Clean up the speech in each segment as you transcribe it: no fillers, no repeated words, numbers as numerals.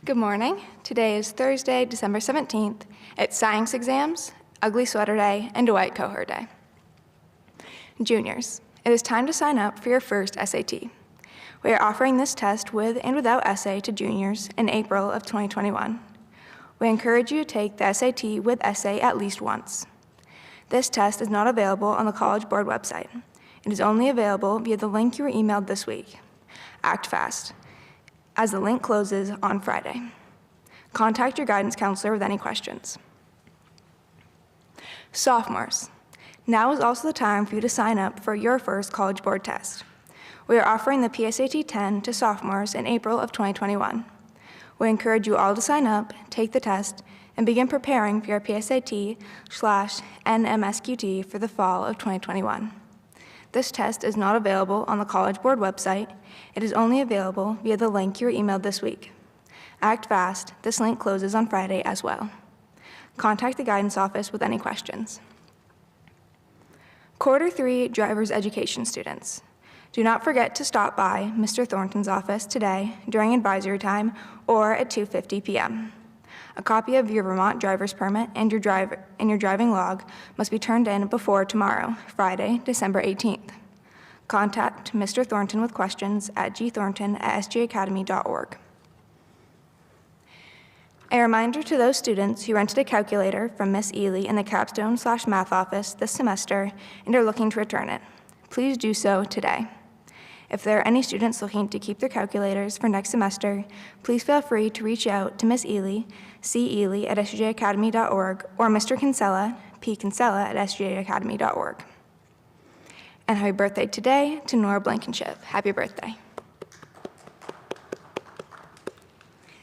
Good morning. Today is Thursday, December 17th. It's science exams, ugly sweater day, and Dwight cohort day. Juniors, it is time to sign up for your first SAT. We are offering this test with and without essay to juniors in April of 2021. We encourage you to take the SAT with essay at least once. This test is not available on the College Board website. It is only available via the link you were emailed this week. Act fast, as the link closes on Friday. Contact your guidance counselor with any questions. Sophomores, now is also the time for you to sign up for your first College Board test. We are offering the PSAT 10 to sophomores in April of 2021. We encourage you all to sign up, take the test, and begin preparing for your PSAT/NMSQT for the fall of 2021. This test is not available on the College Board website. It is only available via the link you were emailed this week. Act fast. This link closes on Friday as well. Contact the guidance office with any questions. Quarter 3 driver's education students. Do not forget to stop by Mr. Thornton's office today during advisory time or at 2:50 p.m. A copy of your Vermont driver's permit and your driving log must be turned in before tomorrow, Friday, December 18th. Contact Mr. Thornton with questions at gthornton@sgacademy.org. A reminder to those students who rented a calculator from Miss Ely in the capstone/math office this semester and are looking to return it. Please do so today. If there are any students looking to keep their calculators for next semester, please feel free to reach out to Miss Ely, cely@sgacademy.org, or Mr. Kinsella, pkinsella@sgacademy.org. And happy birthday today to Nora Blankenship. Happy birthday.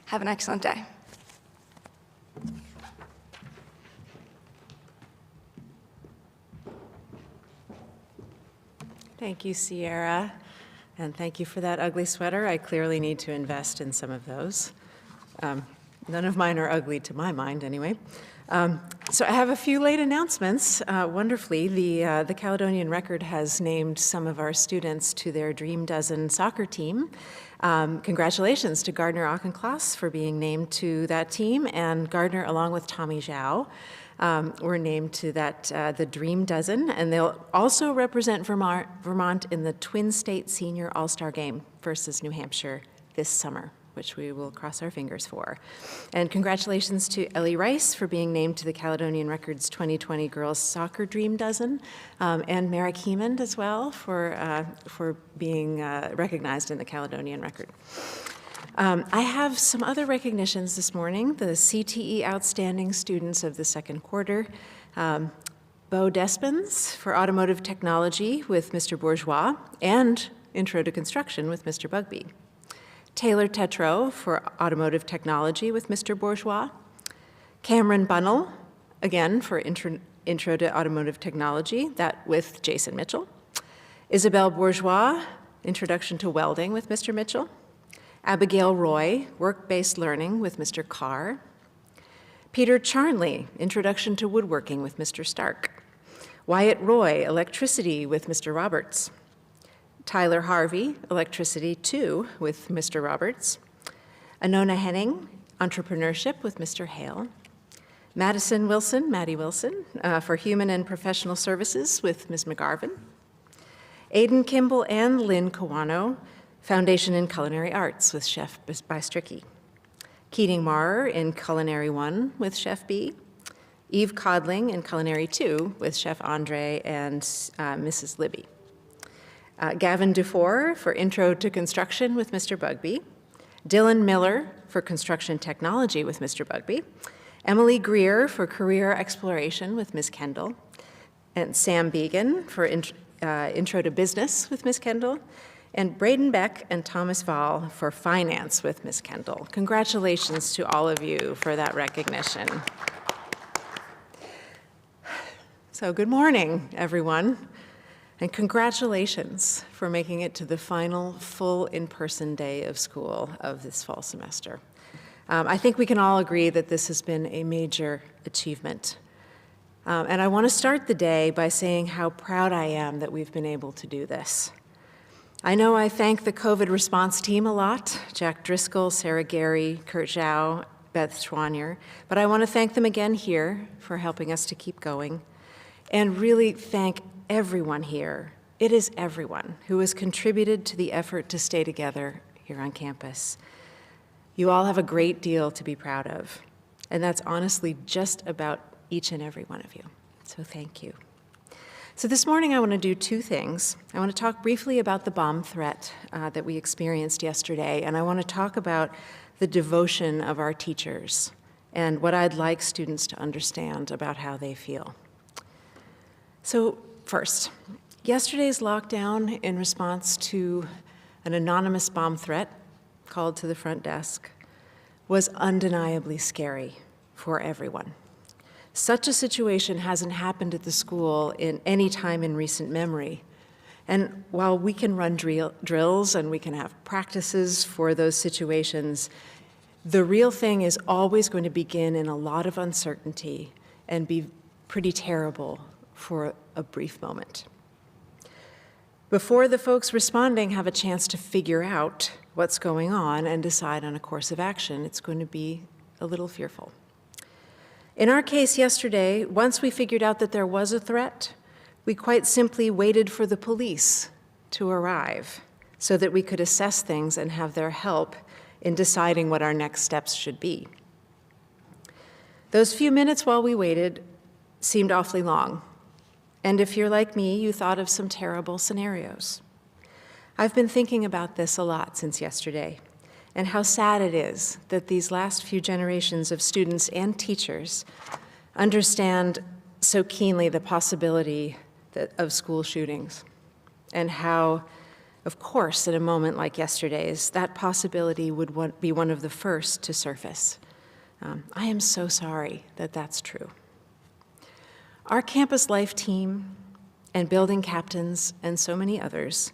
Have an excellent day. Thank you, Sierra, and thank you for that ugly sweater. I clearly need to invest in some of those. None of mine are ugly to my mind, anyway. So I have a few late announcements. Wonderfully, the Caledonian Record has named some of our students to their Dream Dozen soccer team. Congratulations to Gardner Auchincloss for being named to that team, and Gardner, along with Tommy Zhao, were named to the Dream Dozen, and they'll also represent Vermont in the Twin State Senior All-Star Game versus New Hampshire this summer, which we will cross our fingers for. And congratulations to Ellie Rice for being named to the Caledonian Record's 2020 Girls Soccer Dream Dozen, and Merrick Heemond as well for being recognized in the Caledonian Record. I have some other recognitions this morning. The CTE Outstanding Students of the second quarter. Bo Despens for Automotive Technology with Mr. Bourgeois and Intro to Construction with Mr. Bugby. Taylor Tetro for Automotive Technology with Mr. Bourgeois. Cameron Bunnell, again for Intro to Automotive Technology, that with Jason Mitchell. Isabel Bourgeois, Introduction to Welding with Mr. Mitchell. Abigail Roy, Work-Based Learning with Mr. Carr. Peter Charnley, Introduction to Woodworking with Mr. Stark. Wyatt Roy, Electricity with Mr. Roberts. Tyler Harvey, Electricity 2 with Mr. Roberts. Anona Henning, Entrepreneurship with Mr. Hale. Madison Wilson, Maddie Wilson, for Human and Professional Services with Ms. McGarvin. Aidan Kimball and Lynn Kawano, Foundation in Culinary Arts with Chef Bystricky. Keating Maurer in Culinary 1 with Chef B. Eve Codling in Culinary 2 with Chef Andre and Mrs. Libby. Gavin Dufour for Intro to Construction with Mr. Bugby. Dylan Miller for Construction Technology with Mr. Bugby. Emily Greer for Career Exploration with Ms. Kendall. And Sam Began for Intro to Business with Ms. Kendall. And Braden Beck and Thomas Val for Finance with Ms. Kendall. Congratulations to all of you for that recognition. So good morning, everyone, and congratulations for making it to the final full in-person day of school of this fall semester. I think we can all agree that this has been a major achievement. And I want to start the day by saying how proud I am that we've been able to do this. I know I thank the COVID response team a lot, Jack Driscoll, Sarah Gary, Kurt Zhao, Beth Schwanier, but I want to thank them again here for helping us to keep going, and really thank everyone here. It is everyone who has contributed to the effort to stay together here on campus. You all have a great deal to be proud of, and that's honestly just about each and every one of you, so thank you. So this morning I want to do two things. I want to talk briefly about the bomb threat that we experienced yesterday, and I want to talk about the devotion of our teachers and what I'd like students to understand about how they feel. So first, yesterday's lockdown in response to an anonymous bomb threat called to the front desk was undeniably scary for everyone. Such a situation hasn't happened at the school in any time in recent memory. And while we can run drills and we can have practices for those situations, the real thing is always going to begin in a lot of uncertainty and be pretty terrible for a brief moment. Before the folks responding have a chance to figure out what's going on and decide on a course of action, it's going to be a little fearful. In our case yesterday, once we figured out that there was a threat, we quite simply waited for the police to arrive so that we could assess things and have their help in deciding what our next steps should be. Those few minutes while we waited seemed awfully long, and if you're like me, you thought of some terrible scenarios. I've been thinking about this a lot since yesterday, and how sad it is that these last few generations of students and teachers understand so keenly the possibility of school shootings, and how, of course, in a moment like yesterday's, that possibility would be one of the first to surface. I am so sorry that that's true. Our campus life team and building captains and so many others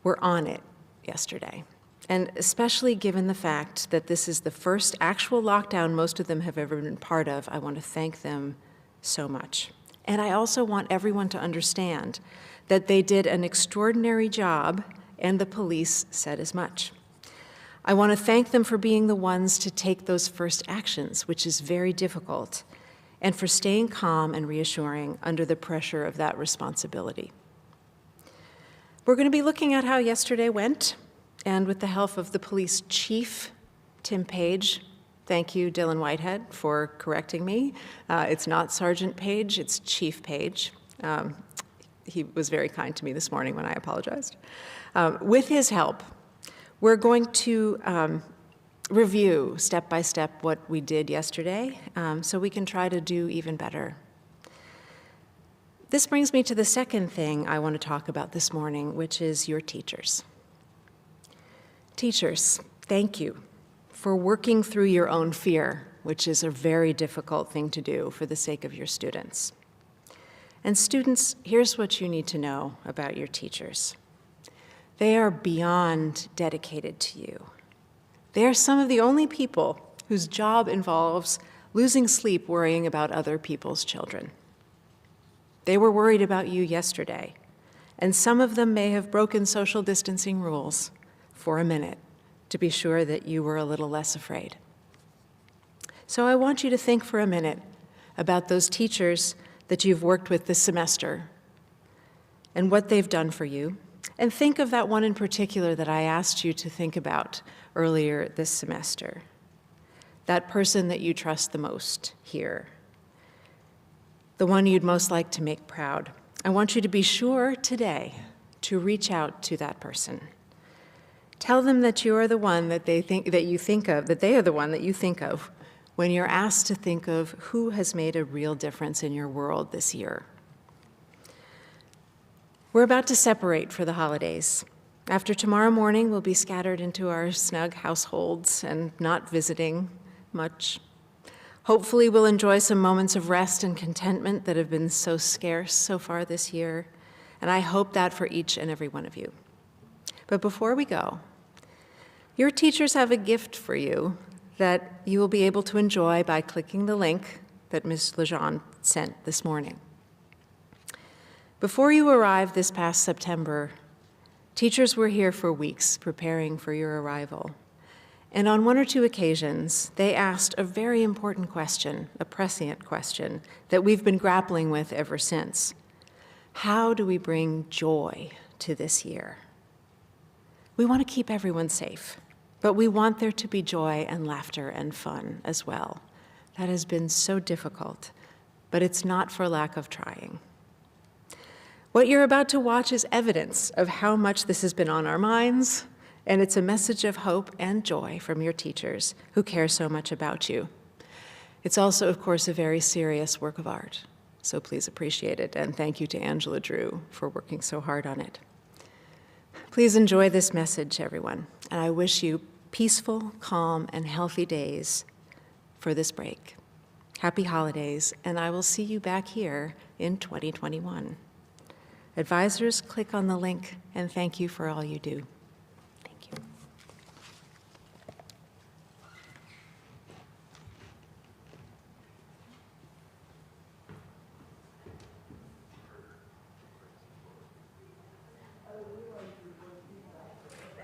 were on it yesterday. And especially given the fact that this is the first actual lockdown most of them have ever been part of, I want to thank them so much. And I also want everyone to understand that they did an extraordinary job, and the police said as much. I want to thank them for being the ones to take those first actions, which is very difficult, and for staying calm and reassuring under the pressure of that responsibility. We're going to be looking at how yesterday went, and with the help of the police chief, Tim Page. Thank you, Dylan Whitehead, for correcting me. It's not Sergeant Page, it's Chief Page. He was very kind to me this morning when I apologized. With his help, we're going to review step by step what we did yesterday so we can try to do even better. This brings me to the second thing I want to talk about this morning, which is your teachers. Teachers, thank you for working through your own fear, which is a very difficult thing to do for the sake of your students. And students, here's what you need to know about your teachers. They are beyond dedicated to you. They are some of the only people whose job involves losing sleep worrying about other people's children. They were worried about you yesterday, and some of them may have broken social distancing rules for a minute to be sure that you were a little less afraid. So I want you to think for a minute about those teachers that you've worked with this semester and what they've done for you, and think of that one in particular that I asked you to think about earlier this semester, that person that you trust the most here, the one you'd most like to make proud. I want you to be sure today to reach out to that person. Tell them that you are the one that they are the one that you think of when you're asked to think of who has made a real difference in your world this year. We're about to separate for the holidays. After tomorrow morning, we'll be scattered into our snug households and not visiting much. Hopefully, we'll enjoy some moments of rest and contentment that have been so scarce so far this year, and I hope that for each and every one of you. But before we go, your teachers have a gift for you that you will be able to enjoy by clicking the link that Ms. Lejeune sent this morning. Before you arrived this past September, Teachers were here for weeks preparing for your arrival. And on one or two occasions, they asked a very important question, a prescient question, that we've been grappling with ever since. How do we bring joy to this year? We want to keep everyone safe, but we want there to be joy and laughter and fun as well. That has been so difficult, but it's not for lack of trying. What you're about to watch is evidence of how much this has been on our minds, and it's a message of hope and joy from your teachers who care so much about you. It's also, of course, a very serious work of art, so please appreciate it, and thank you to Angela Drew for working so hard on it. Please enjoy this message, everyone, and I wish you peaceful, calm, and healthy days for this break. Happy holidays, and I will see you back here in 2021. Advisors, click on the link, and thank you for all you do.